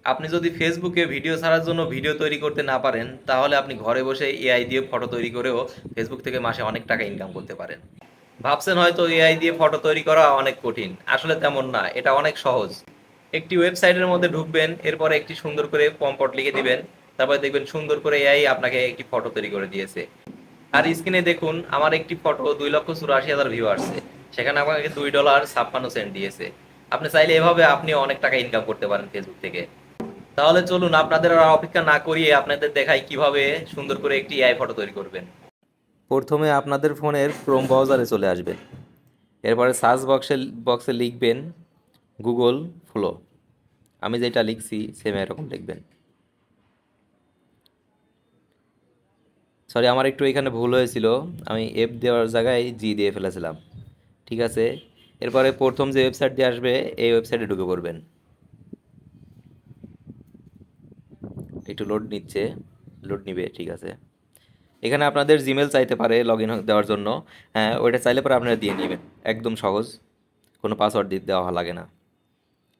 আপনি যদি ফেসবুকে ভিডিও ছাড়ার জন্য ভিডিও তৈরি করতে না পারেন, তাহলে আপনি ঘরে বসে এআই দিয়ে ফটো তৈরি করেও ফেসবুক থেকে মাসে অনেক টাকা ইনকাম করতে পারেন। ভাবছেন হয়তো এআই দিয়ে ফটো তৈরি করা অনেক কঠিন, আসলে তেমন না, এটা অনেক সহজ। একটি ওয়েবসাইটের মধ্যে ঢুকবেন, এরপরে একটি সুন্দর করে প্রম্পট লিখে দিবেন, তারপরে দেখবেন সুন্দর করে এআই আপনাকে একটি ফটো তৈরি করে দিয়েছে। আর স্ক্রিনে দেখুন, আমার একটি ফটো 2,84,000 ভিউ আসছে, সেখানে আমাকে $2.56 দিয়েছে। আপনি চাইলে এভাবে আপনি অনেক টাকা ইনকাম করতে পারেন ফেসবুক থেকে। তাহলে চলুন আপনাদের আর অপেক্ষা না করিয়ে আপনাদের দেখাই কিভাবে সুন্দর করে একটি এআই ফটো তৈরি করবেন। প্রথমে আপনাদের ফোনের ক্রোম ব্রাউজারে চলে আসবেন, এরপরে সার্চ বক্সে লিখবেন গুগল ফ্লো। আমি যেটা লিখছি সেম এরকম লিখবেন। সরি, আমার একটু এখানে ভুল হয়েছিল, আমি এফ দেওয়ার জায়গায় জি দিয়ে ফেলেছিলাম। ঠিক আছে, এরপরে প্রথম যে ওয়েবসাইট দিয়ে আসবে এই ওয়েবসাইটে ঢুকে পড়বেন। একটু লোড নিচ্ছে, লোড নিবে, ঠিক আছে। এখানে আপনাদের জিমেল চাইতে পারে লগ ইন দেওয়ার জন্য। হ্যাঁ, ওইটা চাইলে পরে আপনারা দিয়ে নেবেন, একদম সহজ, কোনো পাসওয়ার্ড দিতে দেওয়া লাগে না।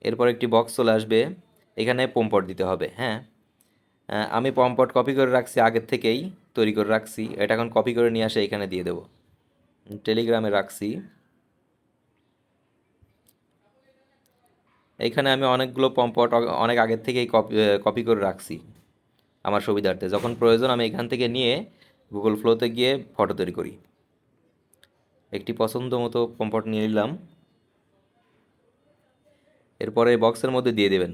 এরপর একটি বক্স চলে আসবে, এখানে পম্পট দিতে হবে। হ্যাঁ, আমি পম্পট কপি করে রাখছি, আগের থেকেই তৈরি করে রাখছি, এটা এখন কপি করে নিয়ে আসে এখানে দিয়ে দেবো। টেলিগ্রামে রাখছি, এইখানে আমি অনেকগুলো পম্পট অনেক আগের থেকেই কপি করে রাখছি আমার সুবিধার্থে। যখন প্রয়োজন আমি এখান থেকে নিয়ে গুগল ফ্লোতে গিয়ে ফটো তৈরি করি। একটি পছন্দ মতো পম্পট নিয়ে নিলাম, এরপরে বক্সের মধ্যে দিয়ে দেবেন।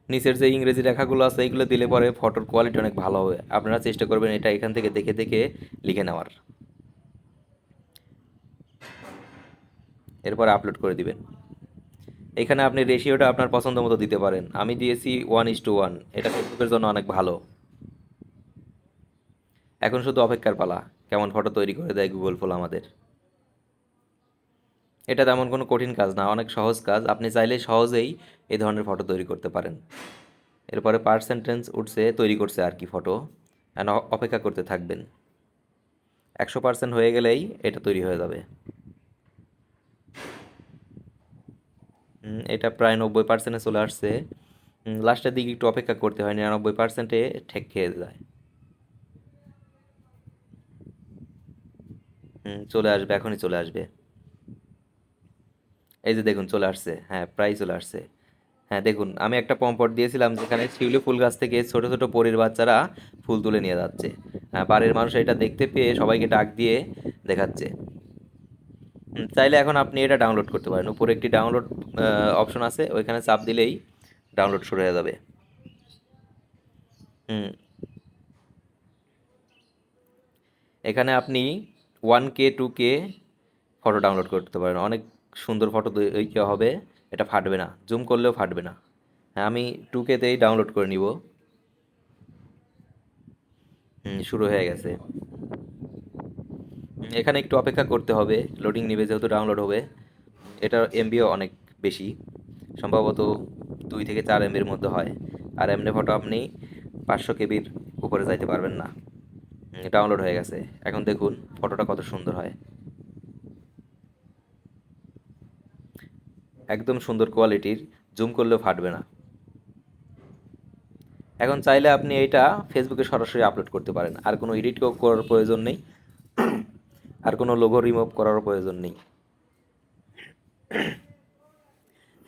নিচের যে ইংরেজি লেখাগুলো আছে এগুলো দিলে পরে ফটোর কোয়ালিটি অনেক ভালো হবে। আপনারা চেষ্টা করবেন এটা এখান থেকে দেখে দেখে লিখে নেওয়ার। এরপরে আপলোড করে দিবেন। এখানে আপনি রেশিওটা আপনার পছন্দ মতো দিতে পারেন, আমি দিয়েছি 1:1, এটা ফেসবুকের জন্য অনেক ভালো। এখন শুধু অপেক্ষার পালা, কেমন ফটো তৈরি করে দেয় গুগল ফলো আমাদের। এটা তেমন কোনো কঠিন কাজ না, অনেক সহজ কাজ, আপনি চাইলে সহজেই এই ধরনের ফটো তৈরি করতে পারেন। এরপরে পার্সেন্টেজ উঠছে, তৈরি করছে আর কি ফটো, অপেক্ষা করতে থাকবেন। 100% হয়ে গেলেই এটা তৈরি হয়ে যাবে। এটা প্রায় 90%-এ চলে আসছে। লাস্টের দিকে একটু অপেক্ষা করতে হয়, 99%-এ ঠেক খেয়ে যায়। চলে আসবে, এখনই চলে আসবে। এই যে দেখুন চলে আসছে, হ্যাঁ প্রায় চলে আসছে। হ্যাঁ দেখুন, আমি একটা পম্পট দিয়েছিলাম যেখানে শিউলি ফুল গাছ থেকে ছোট ছোট পরীর বাচ্চারা ফুল তুলে নিয়ে যাচ্ছে। হ্যাঁ, বাড়ির মানুষ এটা দেখতে পেয়ে সবাইকে ডাক দিয়ে দেখাচ্ছে। চাইলে এখন আপনি এটা ডাউনলোড করতে পারেন, উপরে একটি ডাউনলোড অপশন আছে, ওইখানে চাপ দিলেই ডাউনলোড শুরু হয়ে যাবে। হুম, এখানে আপনি 1K 2K ফটো ডাউনলোড করতে পারেন, অনেক সুন্দর ফটো তৈরি হবে, এটা ফাটবে না, জুম করলেও ফাটবে না। হ্যাঁ, আমি 2K-তেই ডাউনলোড করে নিব। শুরু হয়ে গেছে। এখানে একটু অপেক্ষা করতে হবে, লোডিং নেবে যেহেতু ডাউনলোড হবে। এটার এমবিও অনেক বেশি, সম্ভবত 2 থেকে 4 এমবির মধ্যে হয়। আর এমনি ফটো আপনি 500 কেবির উপরে যাইতে পারবেন না। ডাউনলোড হয়ে গেছে, এখন দেখুন ফটোটা কত সুন্দর হয়, একদম সুন্দর কোয়ালিটির, জুম করলেও ফাটবে না। এখন চাইলে আপনি এইটা ফেসবুকে সরাসরি আপলোড করতে পারেন, আর কোনো এডিট করার প্রয়োজন নেই, আর কোনো লোগো রিমুভ করারও প্রয়োজন নেই।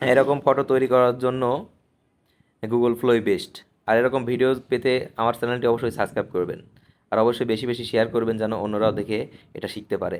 হ্যাঁ, এরকম ফটো তৈরি করার জন্য গুগল ফ্লোই বেস্ট। আর এরকম ভিডিও পেতে আমার চ্যানেলটি অবশ্যই সাবস্ক্রাইব করবেন, আর অবশ্যই বেশি বেশি শেয়ার করবেন যেন অন্যরাও দেখে এটা শিখতে পারে।